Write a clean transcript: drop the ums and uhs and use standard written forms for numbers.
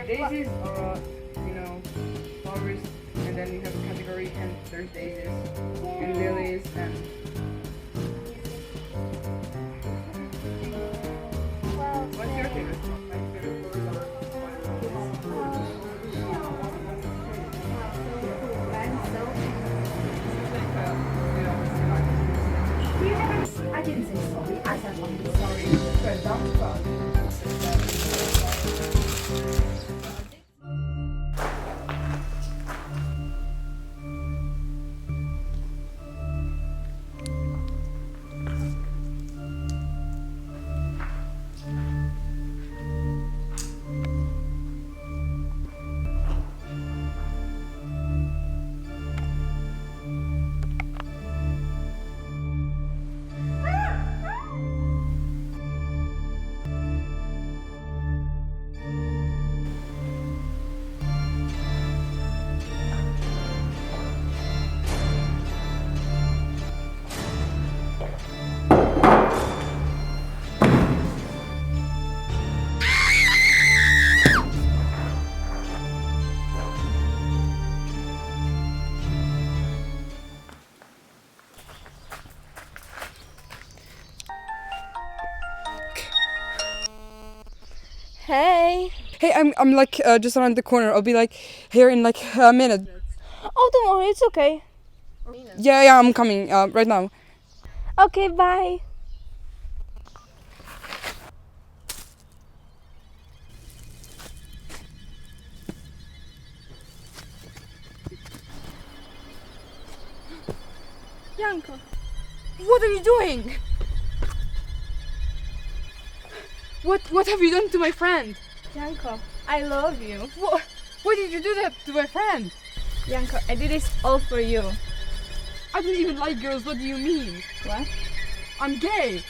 Daisies are, flowers, and then you have a category, and there's daisies, and lilies, and what's your favorite? My favorite flowers I didn't say sorry. I said I'm sorry. But don't cry. Hey. Hey, I'm like just around the corner. I'll be like here in like a minute. Oh, don't worry, it's okay. Yeah, I'm coming right now. Okay, bye. Janko, what are you doing? What have you done to my friend? Janko, I love you. Why did you do that to my friend? Janko, I did this all for you. I don't even like girls. What do you mean? What? I'm gay.